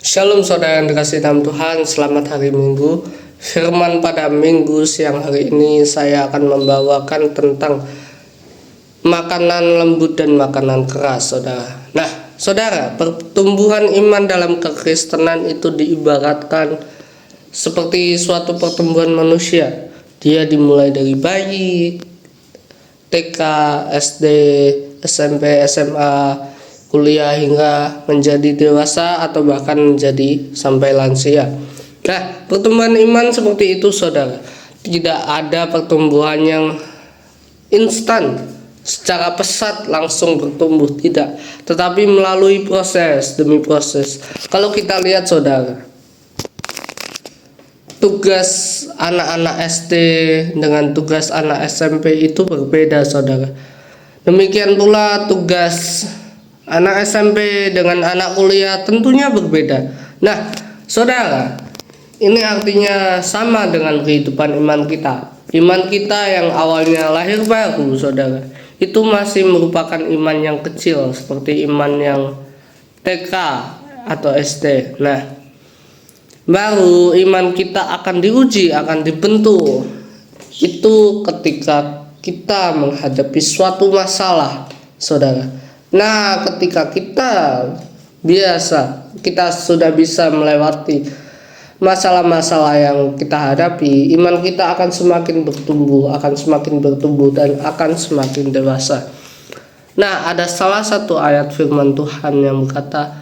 Shalom saudara yang dikasihi dalam Tuhan, selamat hari Minggu. Firman pada Minggu siang hari ini saya akan membawakan tentang makanan lembut dan makanan keras, saudara. Nah, saudara, pertumbuhan iman dalam kekristenan itu diibaratkan seperti suatu pertumbuhan manusia. Dia dimulai dari bayi, TK, SD, SMP, SMA, kuliah hingga menjadi dewasa atau bahkan menjadi sampai lansia. Nah, pertumbuhan iman seperti itu, saudara. Tidak ada pertumbuhan yang instan secara pesat langsung bertumbuh, tidak, tetapi melalui proses demi proses. Kalau kita lihat, saudara, tugas anak-anak SD dengan tugas anak SMP itu berbeda, saudara. Demikian pula tugas anak SMP dengan anak kuliah tentunya berbeda. Nah, saudara, ini artinya sama dengan kehidupan iman kita. Iman kita yang awalnya lahir baru, saudara, itu masih merupakan iman yang kecil, seperti iman yang TK atau SD. Nah, baru iman kita akan diuji, akan dibentuk. Itu ketika kita menghadapi suatu masalah, saudara. Nah, ketika kita sudah bisa melewati masalah-masalah yang kita hadapi, iman kita akan semakin bertumbuh, dan akan semakin dewasa. Nah, ada salah satu ayat firman Tuhan yang berkata,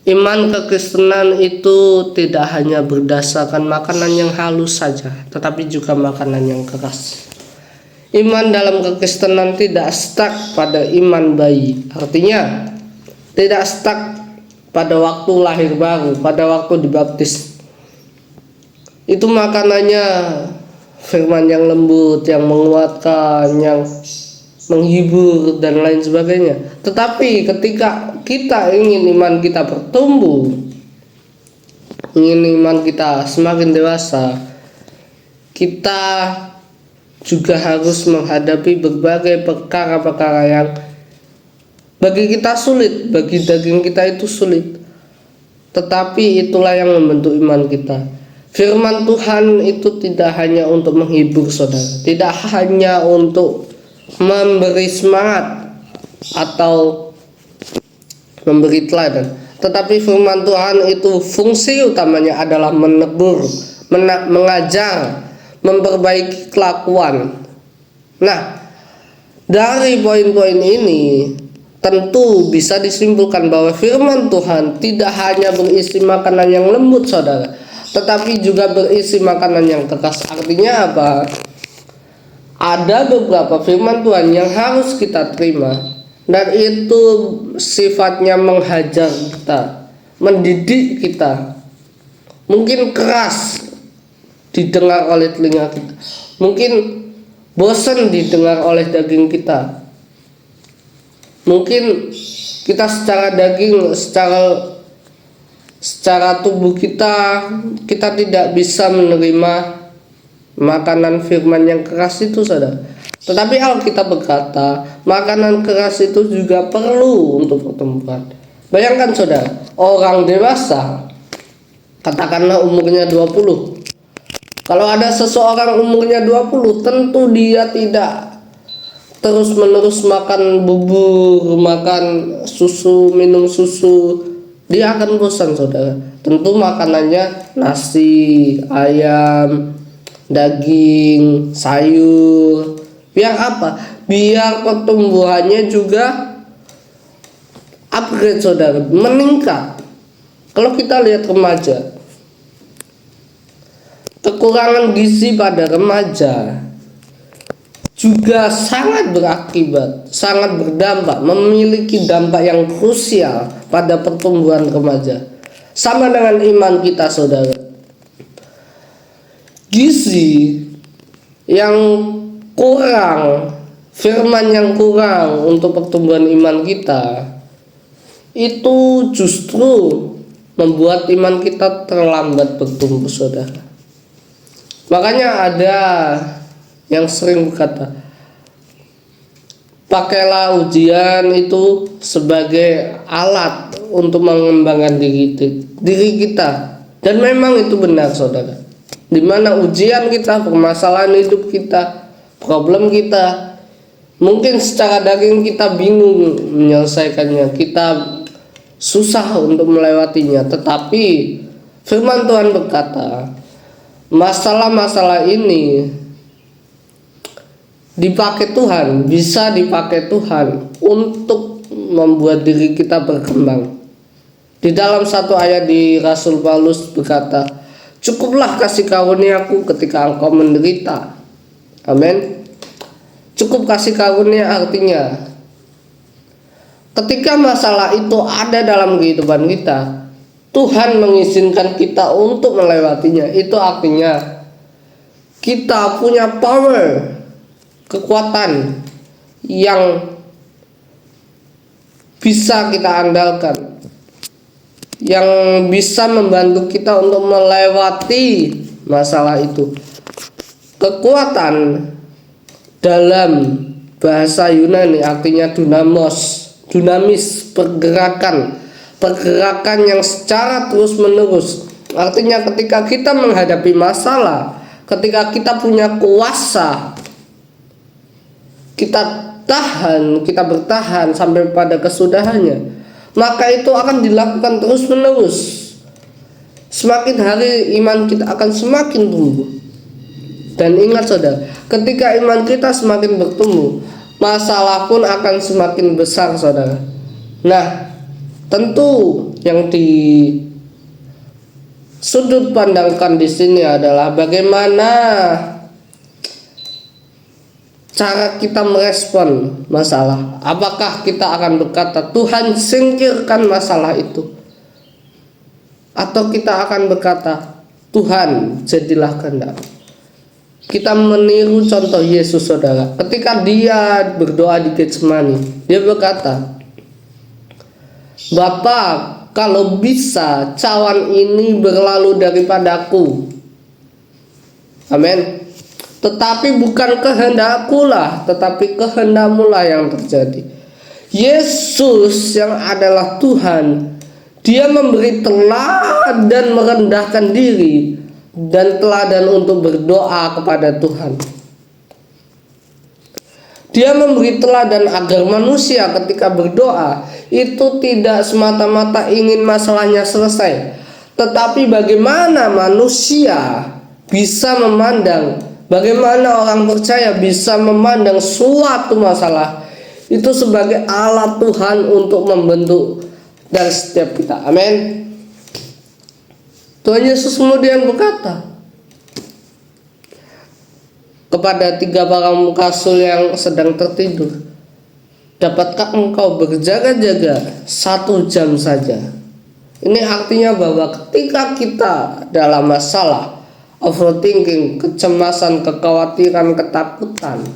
iman kekristenan itu tidak hanya berdasarkan makanan yang halus saja, tetapi juga makanan yang keras. Iman dalam kekristenan tidak stuck pada iman bayi. Artinya tidak stuck pada waktu lahir baru, pada waktu dibaptis. Itu makanannya firman yang lembut, yang menguatkan, yang menghibur dan lain sebagainya. Tetapi ketika kita ingin iman kita bertumbuh, ingin iman kita semakin dewasa, kita juga harus menghadapi berbagai perkara-perkara yang bagi kita sulit, bagi daging kita itu sulit. Tetapi itulah yang membentuk iman kita. Firman Tuhan itu tidak hanya untuk menghibur, saudara, tidak hanya untuk memberi semangat atau memberi teladan, tetapi firman Tuhan itu fungsi utamanya adalah menegur, mengajar, memperbaiki kelakuan. Nah, dari poin-poin ini tentu bisa disimpulkan bahwa firman Tuhan tidak hanya berisi makanan yang lembut, saudara, tetapi juga berisi makanan yang keras. Artinya apa? Ada beberapa firman Tuhan yang harus kita terima, dan itu sifatnya menghajar kita, mendidik kita. Mungkin keras didengar oleh telinga kita, mungkin bosan didengar oleh daging kita, mungkin kita secara daging, secara tubuh kita tidak bisa menerima makanan firman yang keras itu, saudara. Tetapi Alkitab berkata makanan keras itu juga perlu untuk pertumbuhan. Bayangkan, saudara, orang dewasa, katakanlah umurnya 20. Kalau ada seseorang umurnya 20, tentu dia tidak terus-menerus makan bubur, makan susu, minum susu. Dia akan bosan, saudara. Tentu makanannya nasi, ayam, daging, sayur. Biar apa? Biar pertumbuhannya juga upgrade, saudara, meningkat. Kalau kita lihat remaja, kekurangan gizi pada remaja juga sangat berakibat, sangat berdampak, memiliki dampak yang krusial pada pertumbuhan remaja. Sama dengan iman kita, saudara. Gizi yang kurang, firman yang kurang untuk pertumbuhan iman kita, itu justru membuat iman kita terlambat bertumbuh, saudara. Makanya ada yang sering berkata, pakailah ujian itu sebagai alat untuk mengembangkan diri kita. Dan memang itu benar, saudara. Di mana ujian kita, permasalahan hidup kita, problem kita, mungkin secara daging kita bingung menyelesaikannya, kita susah untuk melewatinya. Tetapi firman Tuhan berkata, masalah-masalah ini dipakai Tuhan, bisa dipakai Tuhan untuk membuat diri kita berkembang. Di dalam satu ayat di Rasul Paulus berkata, cukuplah kasih karuniaku ketika engkau menderita. Amin. Cukup kasih karunia artinya ketika masalah itu ada dalam kehidupan kita, Tuhan mengizinkan kita untuk melewatinya. Itu artinya kita punya power, kekuatan yang bisa kita andalkan, yang bisa membantu kita untuk melewati masalah itu. Kekuatan dalam bahasa Yunani artinya dinamis, pergerakan yang secara terus menerus. Artinya ketika kita menghadapi masalah, ketika kita punya kuasa, kita bertahan sampai pada kesudahannya, maka itu akan dilakukan terus menerus. Semakin hari iman kita akan semakin tumbuh. Dan ingat saudara, ketika iman kita semakin bertumbuh, masalah pun akan semakin besar, saudara. Nah, tentu yang di sudut pandangkan di sini adalah bagaimana cara kita merespon masalah. Apakah kita akan berkata, Tuhan singkirkan masalah itu, atau kita akan berkata, Tuhan jadilah kehendak. Kita meniru contoh Yesus, saudara. Ketika dia berdoa di Getsemani, dia berkata, Bapa, kalau bisa cawan ini berlalu daripadaku. Amin. Tetapi bukan kehendakku lah, tetapi kehendakmu lah yang terjadi. Yesus yang adalah Tuhan, dia memberi teladan merendahkan diri dan teladan untuk berdoa kepada Tuhan. Dia memberi teladan agar manusia ketika berdoa itu tidak semata-mata ingin masalahnya selesai, tetapi bagaimana manusia bisa memandang, bagaimana orang percaya bisa memandang suatu masalah itu sebagai alat Tuhan untuk membentuk dari setiap kita. Amin. Tuhan Yesus kemudian berkata kepada 3 para rasul yang sedang tertidur, dapatkah engkau berjaga-jaga 1 jam saja? Ini artinya bahwa ketika kita dalam masalah, overthinking, kecemasan, kekhawatiran, ketakutan,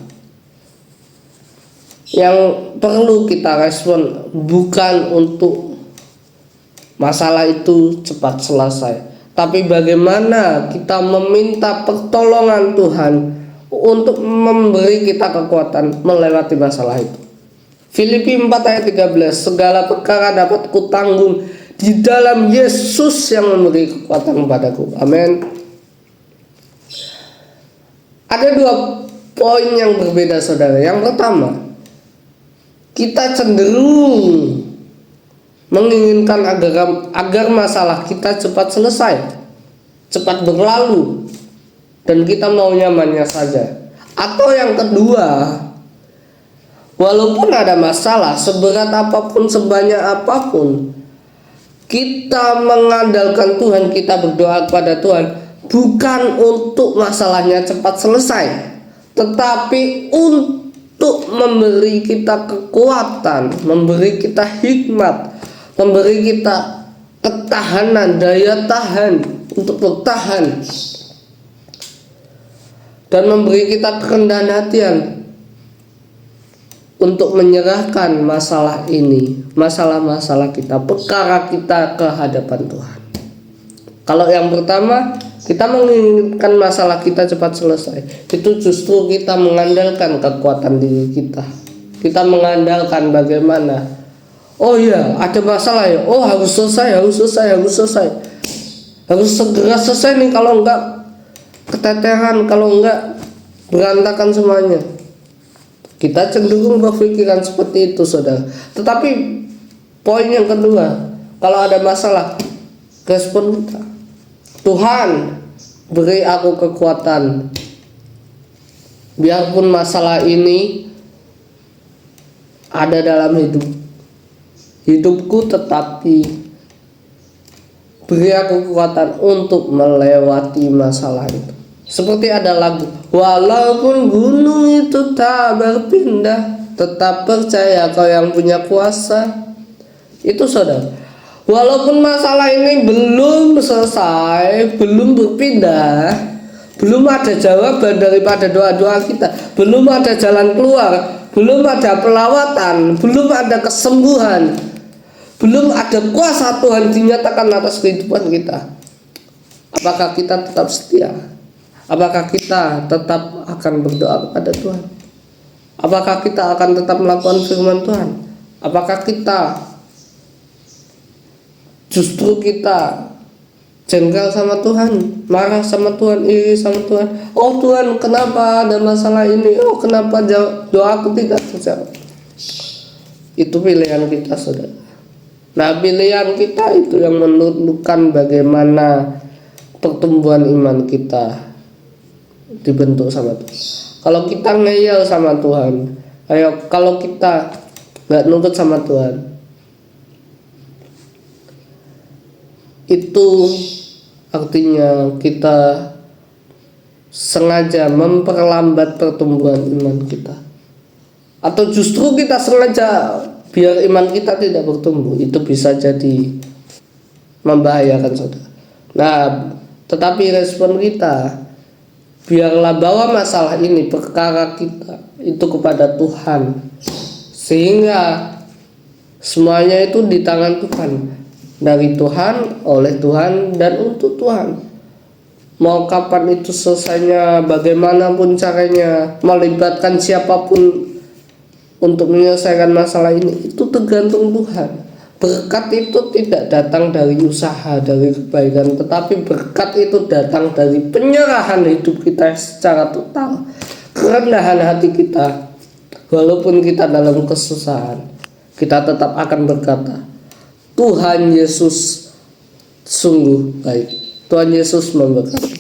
yang perlu kita respon bukan untuk masalah itu cepat selesai, tapi bagaimana kita meminta pertolongan Tuhan untuk memberi kita kekuatan melewati masalah itu. Filipi 4 ayat 13, segala perkara dapat kutanggung di dalam Yesus yang memberi kekuatan kepadaku. Amin. Ada 2 poin yang berbeda, saudara. Yang pertama, kita cenderung menginginkan agar masalah kita cepat selesai, cepat berlalu, dan kita mau nyamannya saja. Atau yang kedua, walaupun ada masalah seberat apapun, sebanyak apapun, kita mengandalkan Tuhan, kita berdoa kepada Tuhan bukan untuk masalahnya cepat selesai, tetapi untuk memberi kita kekuatan, memberi kita hikmat, memberi kita ketahanan, daya tahan untuk bertahan, dan memberi kita kerendahan hatian untuk menyerahkan masalah ini, masalah-masalah kita, perkara kita ke hadapan Tuhan. Kalau yang pertama, kita menginginkan masalah kita cepat selesai, itu justru kita mengandalkan kekuatan diri kita. Kita mengandalkan bagaimana Oh iya, ada masalah ya. Oh, harus selesai. Harus segera selesai nih, kalau enggak keteteran, kalau enggak berantakan semuanya. Kita cenderung berpikiran seperti itu, saudara. Tetapi poin yang kedua, kalau ada masalah, respon kita, Tuhan, beri aku kekuatan. Biarpun masalah ini ada dalam hidupku, tetapi beri aku kekuatan untuk melewati masalah itu. Seperti ada lagu, walaupun gunung itu tak berpindah, tetap percaya Kau yang punya kuasa. Itu saudara, walaupun masalah ini belum selesai, belum berpindah, belum ada jawaban daripada doa-doa kita, belum ada jalan keluar, belum ada pelawatan, belum ada kesembuhan, belum ada kuasa Tuhan dinyatakan atas kehidupan kita. Apakah kita tetap setia? Apakah kita tetap akan berdoa kepada Tuhan? Apakah kita akan tetap melakukan firman Tuhan? Apakah kita justru jengkel sama Tuhan, marah sama Tuhan, iri sama Tuhan? Oh Tuhan, kenapa ada masalah ini? Oh kenapa doaku tidak terjawab? Itu pilihan kita, saudara. Nah, pilihan kita itu yang menentukan bagaimana pertumbuhan iman kita dibentuk sama Tuhan. Kalau kita ngeyel sama Tuhan, kalau kita nggak nurut sama Tuhan, itu artinya kita sengaja memperlambat pertumbuhan iman kita, atau justru kita sengaja biar iman kita tidak bertumbuh. Itu bisa jadi membahayakan, saudara. Nah, tetapi respon kita, biarlah bawa masalah ini, perkara kita itu kepada Tuhan, sehingga semuanya itu di tangan Tuhan, dari Tuhan, oleh Tuhan, dan untuk Tuhan. Mau kapan itu selesainya, bagaimanapun caranya, melibatkan siapapun untuk menyelesaikan masalah ini, itu tergantung Tuhan. Berkat itu tidak datang dari usaha, dari kebaikan, tetapi berkat itu datang dari penyerahan hidup kita secara total, kerendahan hati kita. Walaupun kita dalam kesusahan, kita tetap akan berkata, Tuhan Yesus sungguh baik. Tuhan Yesus memberkati.